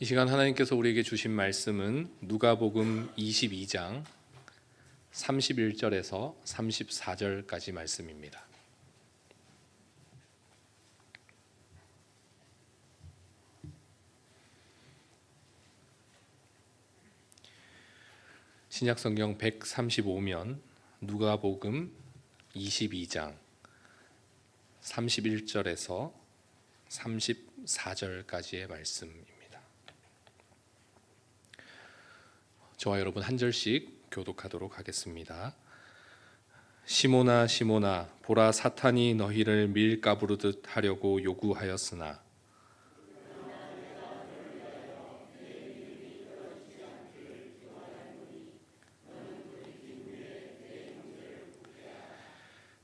이 시간 하나님께서 우리에게 주신 말씀은 누가복음 22장 31절에서 34절까지 말씀입니다. 신약성경 135면 누가복음 22장 31절에서 34절까지의 말씀입니다. 저와 여러분 한 절씩 교독하도록 하겠습니다. 시몬아 시몬아 보라 사탄이 너희를 밀가부르듯 하려고 요구하였으나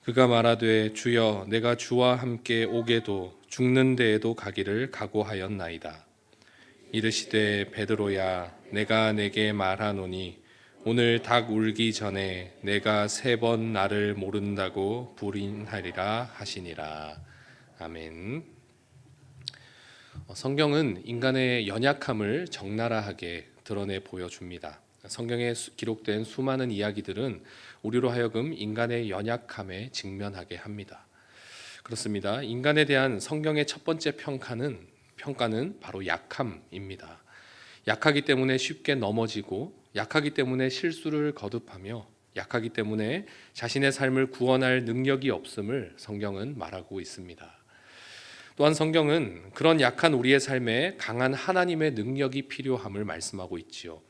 그가 말하되 주여 내가 주와 함께 오게도 죽는 데에도 가기를 각오하였나이다. 이르시되 베드로야 내가 내게 말하노니 오늘 닭 울기 전에 내가 3번 나를 모른다고 부인하리라 하시니라. 아멘. 성경은 인간의 연약함을 적나라하게 드러내 보여줍니다. 성경에 기록된 수많은 이야기들은 우리로 하여금 인간의 연약함에 직면하게 합니다. 그렇습니다. 인간에 대한 성경의 첫 번째 평가는 바로 약함입니다. 약하기 때문에 쉽게 넘어지고 약하기 때문에 실수를 거듭하며 약하기 때문에 자신의 삶을 구원할 능력이 없음을 성경은 말하고 있습니다. 또한 성경은 그런 약한 우리의 삶에 강한 하나님의 능력이 필요함을 말씀하고 있지요.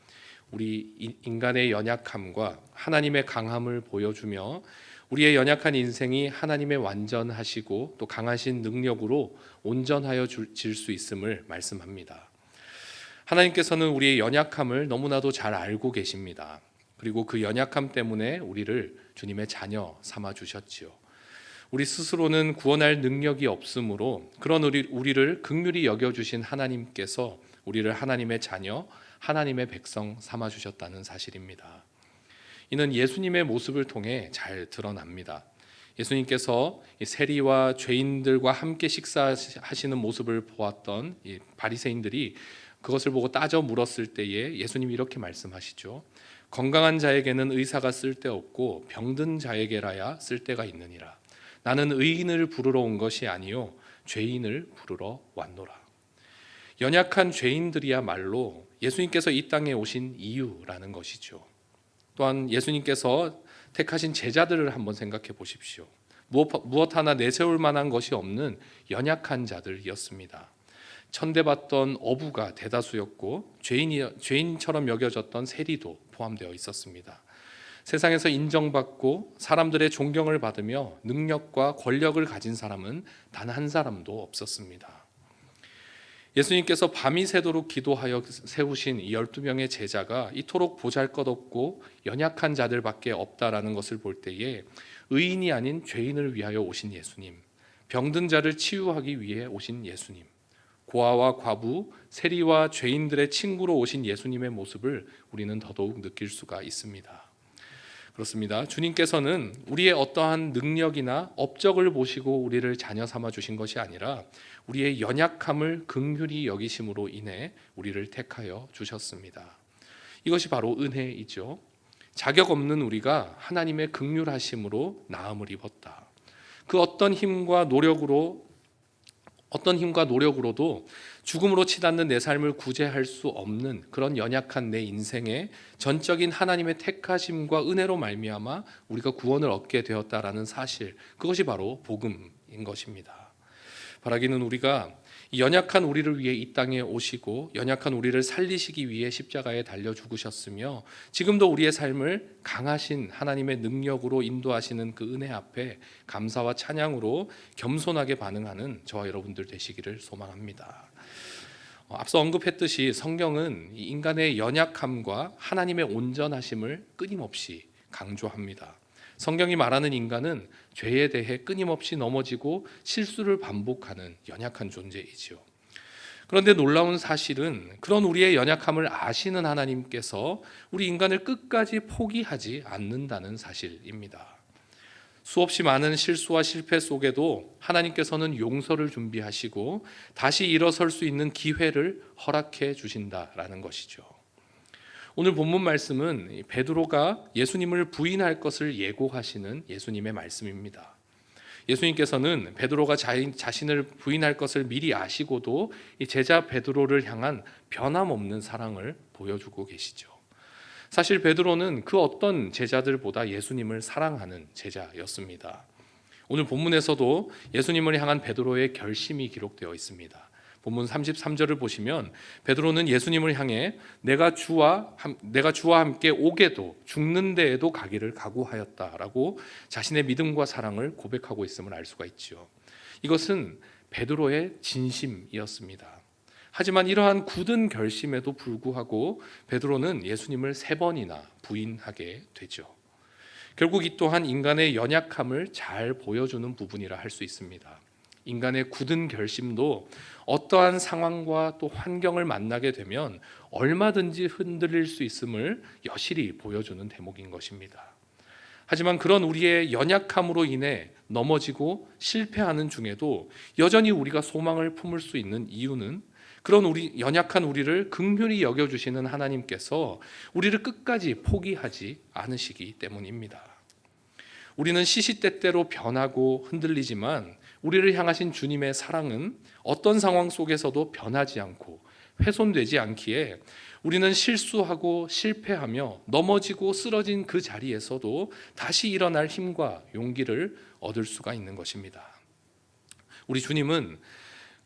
우리 인간의 연약함과 하나님의 강함을 보여주며 우리의 연약한 인생이 하나님의 완전하시고 또 강하신 능력으로 온전하여질 수 있음을 말씀합니다. 하나님께서는 우리의 연약함을 너무나도 잘 알고 계십니다. 그리고 그 연약함 때문에 우리를 주님의 자녀 삼아 주셨지요. 우리 스스로는 구원할 능력이 없으므로 그런 우리를 긍휼히 여겨주신 하나님께서 우리를 하나님의 자녀, 하나님의 백성 삼아 주셨다는 사실입니다. 이는 예수님의 모습을 통해 잘 드러납니다. 예수님께서 세리와 죄인들과 함께 식사하시는 모습을 보았던 바리새인들이 그것을 보고 따져 물었을 때에 예수님이 이렇게 말씀하시죠. 건강한 자에게는 의사가 쓸데없고 병든 자에게라야 쓸데가 있느니라. 나는 의인을 부르러 온 것이 아니요 죄인을 부르러 왔노라. 연약한 죄인들이야말로 예수님께서 이 땅에 오신 이유라는 것이죠. 또한 예수님께서 택하신 제자들을 한번 생각해 보십시오. 무엇 하나 내세울 만한 것이 없는 연약한 자들이었습니다. 천대받던 어부가 대다수였고 죄인처럼 여겨졌던 세리도 포함되어 있었습니다. 세상에서 인정받고 사람들의 존경을 받으며 능력과 권력을 가진 사람은 단 한 사람도 없었습니다. 예수님께서 밤이 새도록 기도하여 세우신 이 12명의 제자가 이토록 보잘것없고 연약한 자들밖에 없다라는 것을 볼 때에 의인이 아닌 죄인을 위하여 오신 예수님, 병든 자를 치유하기 위해 오신 예수님, 고아와 과부, 세리와 죄인들의 친구로 오신 예수님의 모습을 우리는 더더욱 느낄 수가 있습니다. 그렇습니다. 주님께서는 우리의 어떠한 능력이나 업적을 보시고 우리를 자녀 삼아 주신 것이 아니라 우리의 연약함을 긍휼히 여기심으로 인해 우리를 택하여 주셨습니다. 이것이 바로 은혜이죠. 자격 없는 우리가 하나님의 긍휼하심으로 나음을 입었다. 그 어떤 힘과 노력으로도 죽음으로 치닫는 내 삶을 구제할 수 없는 그런 연약한 내 인생에 전적인 하나님의 택하심과 은혜로 말미암아 우리가 구원을 얻게 되었다라는 사실, 그것이 바로 복음인 것입니다. 바라기는 우리가 이 연약한 우리를 위해 이 땅에 오시고 연약한 우리를 살리시기 위해 십자가에 달려 죽으셨으며 지금도 우리의 삶을 강하신 하나님의 능력으로 인도하시는 그 은혜 앞에 감사와 찬양으로 겸손하게 반응하는 저와 여러분들 되시기를 소망합니다. 앞서 언급했듯이 성경은 인간의 연약함과 하나님의 온전하심을 끊임없이 강조합니다. 성경이 말하는 인간은 죄에 대해 끊임없이 넘어지고 실수를 반복하는 연약한 존재이지요. 그런데 놀라운 사실은 그런 우리의 연약함을 아시는 하나님께서 우리 인간을 끝까지 포기하지 않는다는 사실입니다. 수없이 많은 실수와 실패 속에도 하나님께서는 용서를 준비하시고 다시 일어설 수 있는 기회를 허락해 주신다라는 것이죠. 오늘 본문 말씀은 베드로가 예수님을 부인할 것을 예고하시는 예수님의 말씀입니다. 예수님께서는 베드로가 자신을 부인할 것을 미리 아시고도 이 제자 베드로를 향한 변함없는 사랑을 보여주고 계시죠. 사실 베드로는 그 어떤 제자들보다 예수님을 사랑하는 제자였습니다. 오늘 본문에서도 예수님을 향한 베드로의 결심이 기록되어 있습니다. 본문 33절을 보시면 베드로는 예수님을 향해 내가 주와 함께 오게도 죽는 데에도 가기를 각오하였다라고 자신의 믿음과 사랑을 고백하고 있음을 알 수가 있죠. 이것은 베드로의 진심이었습니다. 하지만 이러한 굳은 결심에도 불구하고 베드로는 예수님을 3번이나 부인하게 되죠. 결국 이 또한 인간의 연약함을 잘 보여주는 부분이라 할 수 있습니다. 인간의 굳은 결심도 어떠한 상황과 또 환경을 만나게 되면 얼마든지 흔들릴 수 있음을 여실히 보여주는 대목인 것입니다. 하지만 그런 우리의 연약함으로 인해 넘어지고 실패하는 중에도 여전히 우리가 소망을 품을 수 있는 이유는 그런 연약한 우리를 긍휼히 여겨주시는 하나님께서 우리를 끝까지 포기하지 않으시기 때문입니다. 우리는 시시때때로 변하고 흔들리지만 우리를 향하신 주님의 사랑은 어떤 상황 속에서도 변하지 않고 훼손되지 않기에 우리는 실수하고 실패하며 넘어지고 쓰러진 그 자리에서도 다시 일어날 힘과 용기를 얻을 수가 있는 것입니다. 우리 주님은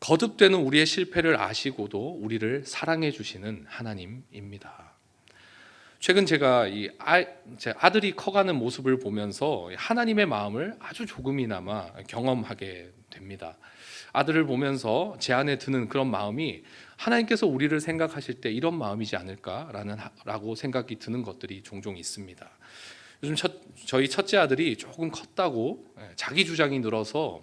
거듭되는 우리의 실패를 아시고도 우리를 사랑해 주시는 하나님입니다. 최근 제가 제 아들이 커가는 모습을 보면서 하나님의 마음을 아주 조금이나마 경험하게 됩니다. 아들을 보면서 제 안에 드는 그런 마음이 하나님께서 우리를 생각하실 때 이런 마음이지 않을까라고 생각이 드는 것들이 종종 있습니다. 요즘 저희 첫째 아들이 조금 컸다고 자기 주장이 늘어서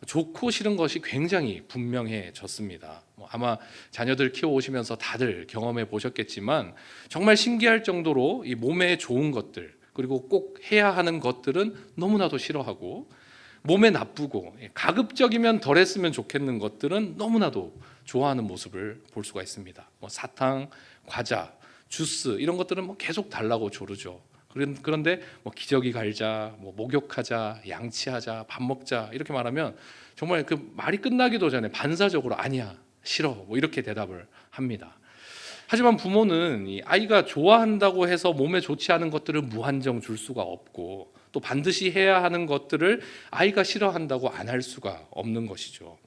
좋고 싫은 것이 굉장히 분명해졌습니다. 아마 자녀들 키워오시면서 다들 경험해 보셨겠지만 정말 신기할 정도로 이 몸에 좋은 것들 그리고 꼭 해야 하는 것들은 너무나도 싫어하고 몸에 나쁘고 가급적이면 덜 했으면 좋겠는 것들은 너무나도 좋아하는 모습을 볼 수가 있습니다. 사탕, 과자, 주스 이런 것들은 계속 달라고 조르죠. 그런데 기저귀 갈자, 목욕하자, 양치하자, 밥 먹자 이렇게 말하면 정말 그 말이 끝나기도 전에 반사적으로 아니야, 싫어 이렇게 대답을 합니다. 하지만 부모는 이 아이가 좋아한다고 해서 몸에 좋지 않은 것들을 무한정 줄 수가 없고 또 반드시 해야 하는 것들을 아이가 싫어한다고 안 할 수가 없는 것이죠.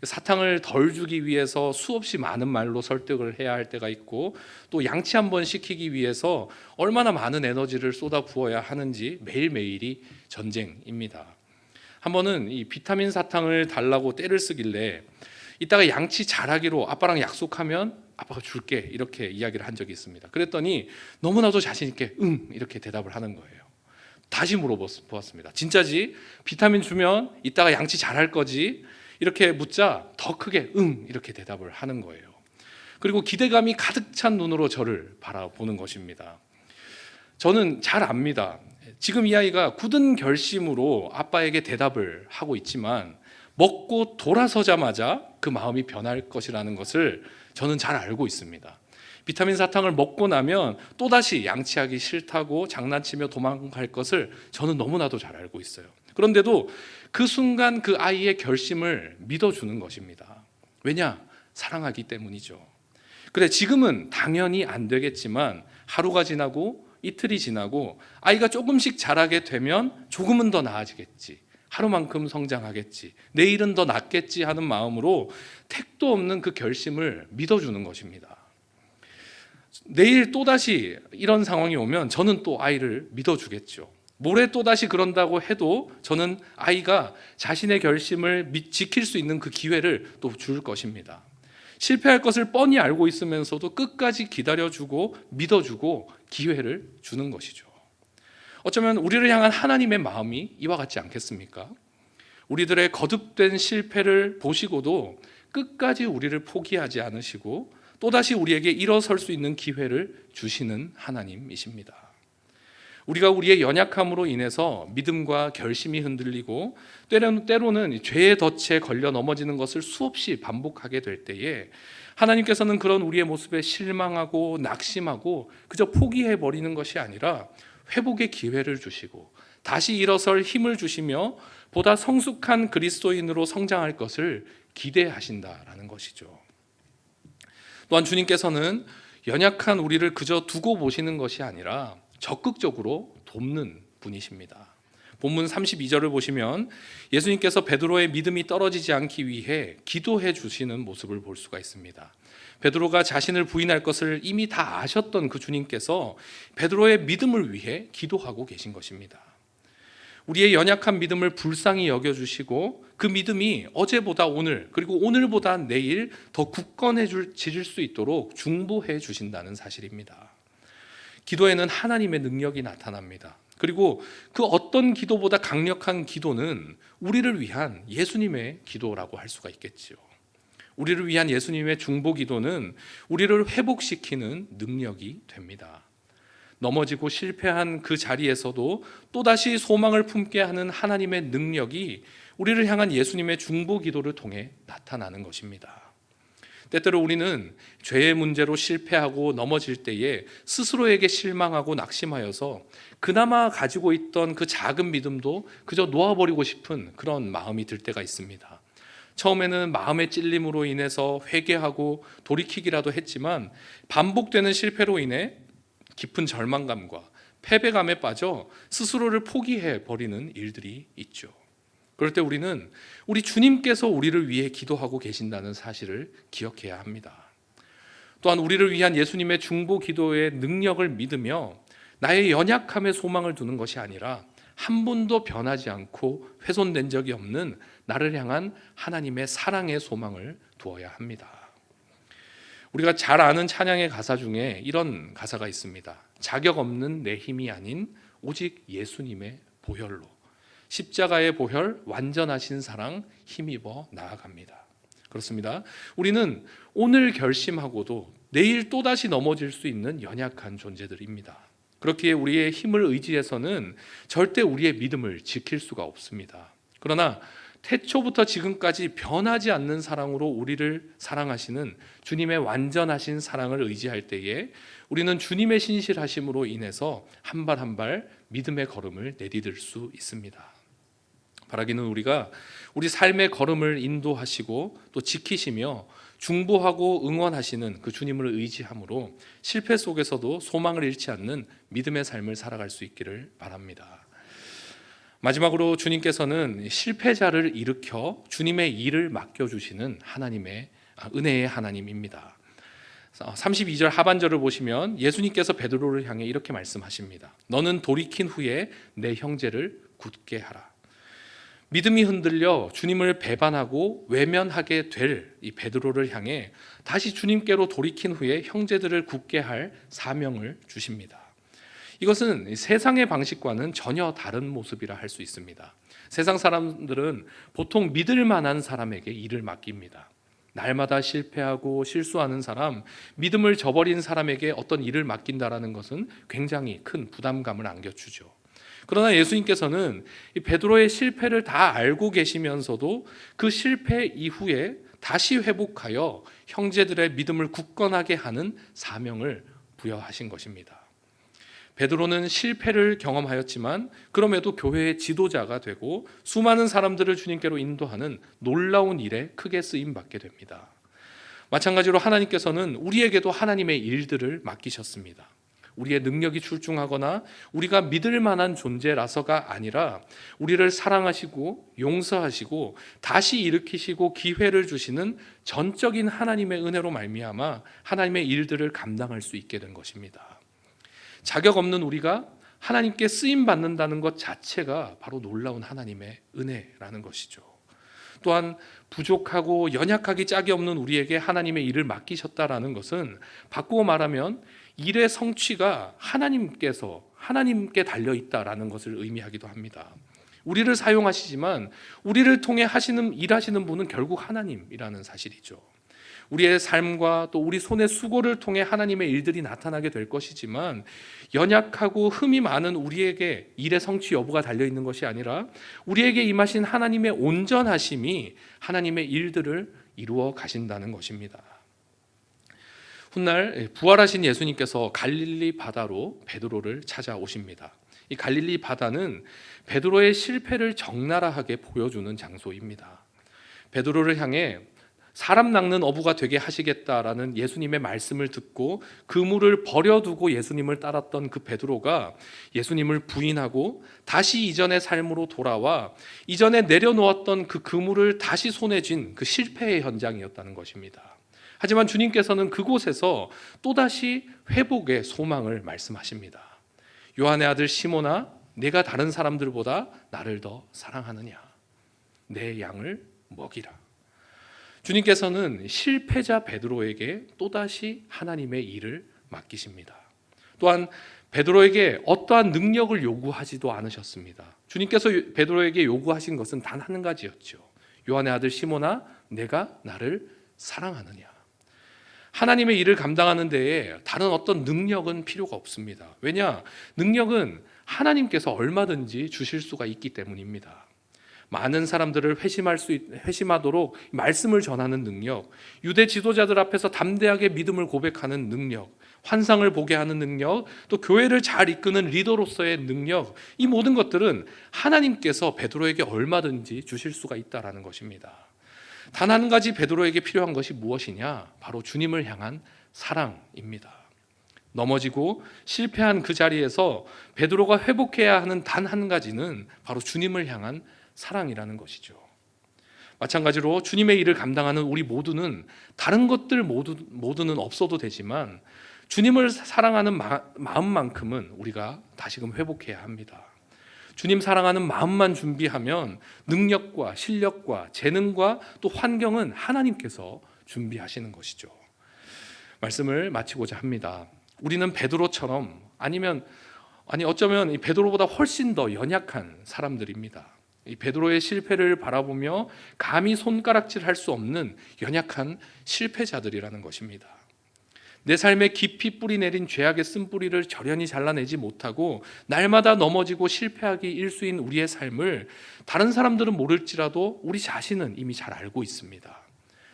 사탕을 덜 주기 위해서 수없이 많은 말로 설득을 해야 할 때가 있고 또 양치 한번 시키기 위해서 얼마나 많은 에너지를 쏟아 부어야 하는지 매일매일이 전쟁입니다. 한 번은 이 비타민 사탕을 달라고 떼를 쓰길래 이따가 양치 잘하기로 아빠랑 약속하면 아빠가 줄게 이렇게 이야기를 한 적이 있습니다. 그랬더니 너무나도 자신 있게 응 이렇게 대답을 하는 거예요. 다시 물어보았습니다. 진짜지? 비타민 주면 이따가 양치 잘할 거지? 이렇게 묻자 더 크게 응 이렇게 대답을 하는 거예요. 그리고 기대감이 가득 찬 눈으로 저를 바라보는 것입니다. 저는 잘 압니다. 지금 이 아이가 굳은 결심으로 아빠에게 대답을 하고 있지만 먹고 돌아서자마자 그 마음이 변할 것이라는 것을 저는 잘 알고 있습니다. 비타민 사탕을 먹고 나면 또다시 양치하기 싫다고 장난치며 도망갈 것을 저는 너무나도 잘 알고 있어요. 그런데도 그 순간 그 아이의 결심을 믿어주는 것입니다. 왜냐? 사랑하기 때문이죠. 그래, 지금은 당연히 안 되겠지만 하루가 지나고 이틀이 지나고 아이가 조금씩 자라게 되면 조금은 더 나아지겠지, 하루만큼 성장하겠지, 내일은 더 낫겠지 하는 마음으로 택도 없는 그 결심을 믿어주는 것입니다. 내일 또다시 이런 상황이 오면 저는 또 아이를 믿어주겠죠. 모레 또다시 그런다고 해도 저는 아이가 자신의 결심을 지킬 수 있는 그 기회를 또 줄 것입니다. 실패할 것을 뻔히 알고 있으면서도 끝까지 기다려주고 믿어주고 기회를 주는 것이죠. 어쩌면 우리를 향한 하나님의 마음이 이와 같지 않겠습니까? 우리들의 거듭된 실패를 보시고도 끝까지 우리를 포기하지 않으시고 또다시 우리에게 일어설 수 있는 기회를 주시는 하나님이십니다. 우리가 우리의 연약함으로 인해서 믿음과 결심이 흔들리고 때로는 죄의 덫에 걸려 넘어지는 것을 수없이 반복하게 될 때에 하나님께서는 그런 우리의 모습에 실망하고 낙심하고 그저 포기해버리는 것이 아니라 회복의 기회를 주시고 다시 일어설 힘을 주시며 보다 성숙한 그리스도인으로 성장할 것을 기대하신다라는 것이죠. 또한 주님께서는 연약한 우리를 그저 두고 보시는 것이 아니라 적극적으로 돕는 분이십니다. 본문 32절을 보시면 예수님께서 베드로의 믿음이 떨어지지 않기 위해 기도해 주시는 모습을 볼 수가 있습니다. 베드로가 자신을 부인할 것을 이미 다 아셨던 그 주님께서 베드로의 믿음을 위해 기도하고 계신 것입니다. 우리의 연약한 믿음을 불쌍히 여겨주시고 그 믿음이 어제보다 오늘 그리고 오늘보다 내일 더 굳건해질 수 있도록 중보해 주신다는 사실입니다. 기도에는 하나님의 능력이 나타납니다. 그리고 그 어떤 기도보다 강력한 기도는 우리를 위한 예수님의 기도라고 할 수가 있겠지요. 우리를 위한 예수님의 중보 기도는 우리를 회복시키는 능력이 됩니다. 넘어지고 실패한 그 자리에서도 또다시 소망을 품게 하는 하나님의 능력이 우리를 향한 예수님의 중보 기도를 통해 나타나는 것입니다. 때때로 우리는 죄의 문제로 실패하고 넘어질 때에 스스로에게 실망하고 낙심하여서 그나마 가지고 있던 그 작은 믿음도 그저 놓아버리고 싶은 그런 마음이 들 때가 있습니다. 처음에는 마음의 찔림으로 인해서 회개하고 돌이키기라도 했지만 반복되는 실패로 인해 깊은 절망감과 패배감에 빠져 스스로를 포기해 버리는 일들이 있죠. 그럴 때 우리는 우리 주님께서 우리를 위해 기도하고 계신다는 사실을 기억해야 합니다. 또한 우리를 위한 예수님의 중보 기도의 능력을 믿으며 나의 연약함에 소망을 두는 것이 아니라 한 번도 변하지 않고 훼손된 적이 없는 나를 향한 하나님의 사랑의 소망을 두어야 합니다. 우리가 잘 아는 찬양의 가사 중에 이런 가사가 있습니다. 자격 없는 내 힘이 아닌 오직 예수님의 보혈로 십자가의 보혈 완전하신 사랑 힘입어 나아갑니다. 그렇습니다. 우리는 오늘 결심하고도 내일 또다시 넘어질 수 있는 연약한 존재들입니다. 그렇기에 우리의 힘을 의지해서는 절대 우리의 믿음을 지킬 수가 없습니다. 그러나 태초부터 지금까지 변하지 않는 사랑으로 우리를 사랑하시는 주님의 완전하신 사랑을 의지할 때에 우리는 주님의 신실하심으로 인해서 한 발 한 발 믿음의 걸음을 내디딜 수 있습니다. 바라기는 우리가 우리 삶의 걸음을 인도하시고 또 지키시며 중보하고 응원하시는 그 주님을 의지함으로 실패 속에서도 소망을 잃지 않는 믿음의 삶을 살아갈 수 있기를 바랍니다. 마지막으로 주님께서는 실패자를 일으켜 주님의 일을 맡겨주시는 하나님의 은혜의 하나님입니다. 32절 하반절을 보시면 예수님께서 베드로를 향해 이렇게 말씀하십니다. 너는 돌이킨 후에 내 형제를 굳게 하라. 믿음이 흔들려 주님을 배반하고 외면하게 될 이 베드로를 향해 다시 주님께로 돌이킨 후에 형제들을 굳게 할 사명을 주십니다. 이것은 세상의 방식과는 전혀 다른 모습이라 할 수 있습니다. 세상 사람들은 보통 믿을 만한 사람에게 일을 맡깁니다. 날마다 실패하고 실수하는 사람, 믿음을 저버린 사람에게 어떤 일을 맡긴다라는 것은 굉장히 큰 부담감을 안겨주죠. 그러나 예수님께서는 이 베드로의 실패를 다 알고 계시면서도 그 실패 이후에 다시 회복하여 형제들의 믿음을 굳건하게 하는 사명을 부여하신 것입니다. 베드로는 실패를 경험하였지만 그럼에도 교회의 지도자가 되고 수많은 사람들을 주님께로 인도하는 놀라운 일에 크게 쓰임받게 됩니다. 마찬가지로 하나님께서는 우리에게도 하나님의 일들을 맡기셨습니다. 우리의 능력이 출중하거나 우리가 믿을 만한 존재라서가 아니라 우리를 사랑하시고 용서하시고 다시 일으키시고 기회를 주시는 전적인 하나님의 은혜로 말미암아 하나님의 일들을 감당할 수 있게 된 것입니다. 자격 없는 우리가 하나님께 쓰임 받는다는 것 자체가 바로 놀라운 하나님의 은혜라는 것이죠. 또한 부족하고 연약하기 짝이 없는 우리에게 하나님의 일을 맡기셨다라는 것은 바꾸어 말하면 일의 성취가 하나님께 달려 있다라는 것을 의미하기도 합니다. 우리를 사용하시지만 우리를 통해 일하시는 분은 결국 하나님이라는 사실이죠. 우리의 삶과 또 우리 손의 수고를 통해 하나님의 일들이 나타나게 될 것이지만, 연약하고 흠이 많은 우리에게 일의 성취 여부가 달려 있는 것이 아니라 우리에게 임하신 하나님의 온전하심이 하나님의 일들을 이루어 가신다는 것입니다. 훗날 부활하신 예수님께서 갈릴리 바다로 베드로를 찾아오십니다. 이 갈릴리 바다는 베드로의 실패를 적나라하게 보여주는 장소입니다. 베드로를 향해 사람 낚는 어부가 되게 하시겠다라는 예수님의 말씀을 듣고 그물을 버려두고 예수님을 따랐던 그 베드로가 예수님을 부인하고 다시 이전의 삶으로 돌아와 이전에 내려놓았던 그 그물을 다시 손에 쥔 그 실패의 현장이었다는 것입니다. 하지만 주님께서는 그곳에서 또다시 회복의 소망을 말씀하십니다. 요한의 아들 시몬아, 내가 다른 사람들보다 나를 더 사랑하느냐? 내 양을 먹이라. 주님께서는 실패자 베드로에게 또다시 하나님의 일을 맡기십니다. 또한 베드로에게 어떠한 능력을 요구하지도 않으셨습니다. 주님께서 베드로에게 요구하신 것은 단 한 가지였죠. 요한의 아들 시몬아, 내가 나를 사랑하느냐? 하나님의 일을 감당하는 데에 다른 어떤 능력은 필요가 없습니다. 왜냐? 능력은 하나님께서 얼마든지 주실 수가 있기 때문입니다. 많은 사람들을 회심하도록 말씀을 전하는 능력, 유대 지도자들 앞에서 담대하게 믿음을 고백하는 능력, 환상을 보게 하는 능력, 또 교회를 잘 이끄는 리더로서의 능력, 이 모든 것들은 하나님께서 베드로에게 얼마든지 주실 수가 있다라는 것입니다. 단 한 가지 베드로에게 필요한 것이 무엇이냐? 바로 주님을 향한 사랑입니다. 넘어지고 실패한 그 자리에서 베드로가 회복해야 하는 단 한 가지는 바로 주님을 향한 사랑이라는 것이죠. 마찬가지로 주님의 일을 감당하는 우리 모두는 다른 것들 모두는 없어도 되지만 주님을 사랑하는 마음만큼은 우리가 다시금 회복해야 합니다. 주님 사랑하는 마음만 준비하면 능력과 실력과 재능과 또 환경은 하나님께서 준비하시는 것이죠. 말씀을 마치고자 합니다. 우리는 베드로처럼 어쩌면 이 베드로보다 훨씬 더 연약한 사람들입니다. 이 베드로의 실패를 바라보며 감히 손가락질할 수 없는 연약한 실패자들이라는 것입니다. 내 삶에 깊이 뿌리 내린 죄악의 쓴뿌리를 절연히 잘라내지 못하고 날마다 넘어지고 실패하기 일수인 우리의 삶을 다른 사람들은 모를지라도 우리 자신은 이미 잘 알고 있습니다.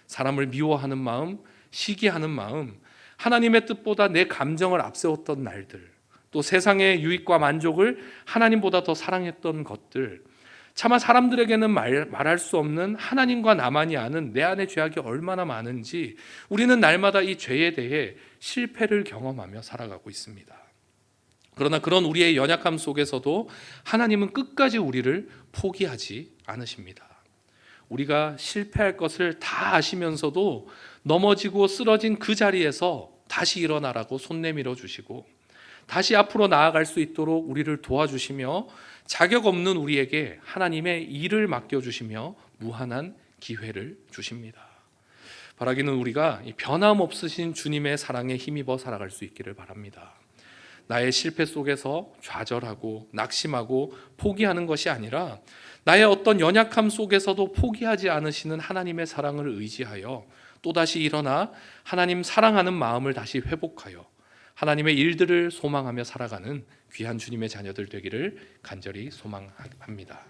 사람을 미워하는 마음, 시기하는 마음, 하나님의 뜻보다 내 감정을 앞세웠던 날들, 또 세상의 유익과 만족을 하나님보다 더 사랑했던 것들, 차마 사람들에게는 말할 수 없는 하나님과 나만이 아는 내 안의 죄악이 얼마나 많은지 우리는 날마다 이 죄에 대해 실패를 경험하며 살아가고 있습니다. 그러나 그런 우리의 연약함 속에서도 하나님은 끝까지 우리를 포기하지 않으십니다. 우리가 실패할 것을 다 아시면서도 넘어지고 쓰러진 그 자리에서 다시 일어나라고 손 내밀어 주시고 다시 앞으로 나아갈 수 있도록 우리를 도와주시며 자격 없는 우리에게 하나님의 일을 맡겨주시며 무한한 기회를 주십니다. 바라기는 우리가 변함없으신 주님의 사랑에 힘입어 살아갈 수 있기를 바랍니다. 나의 실패 속에서 좌절하고 낙심하고 포기하는 것이 아니라 나의 어떤 연약함 속에서도 포기하지 않으시는 하나님의 사랑을 의지하여 또다시 일어나 하나님 사랑하는 마음을 다시 회복하여 하나님의 일들을 소망하며 살아가는 귀한 주님의 자녀들 되기를 간절히 소망합니다.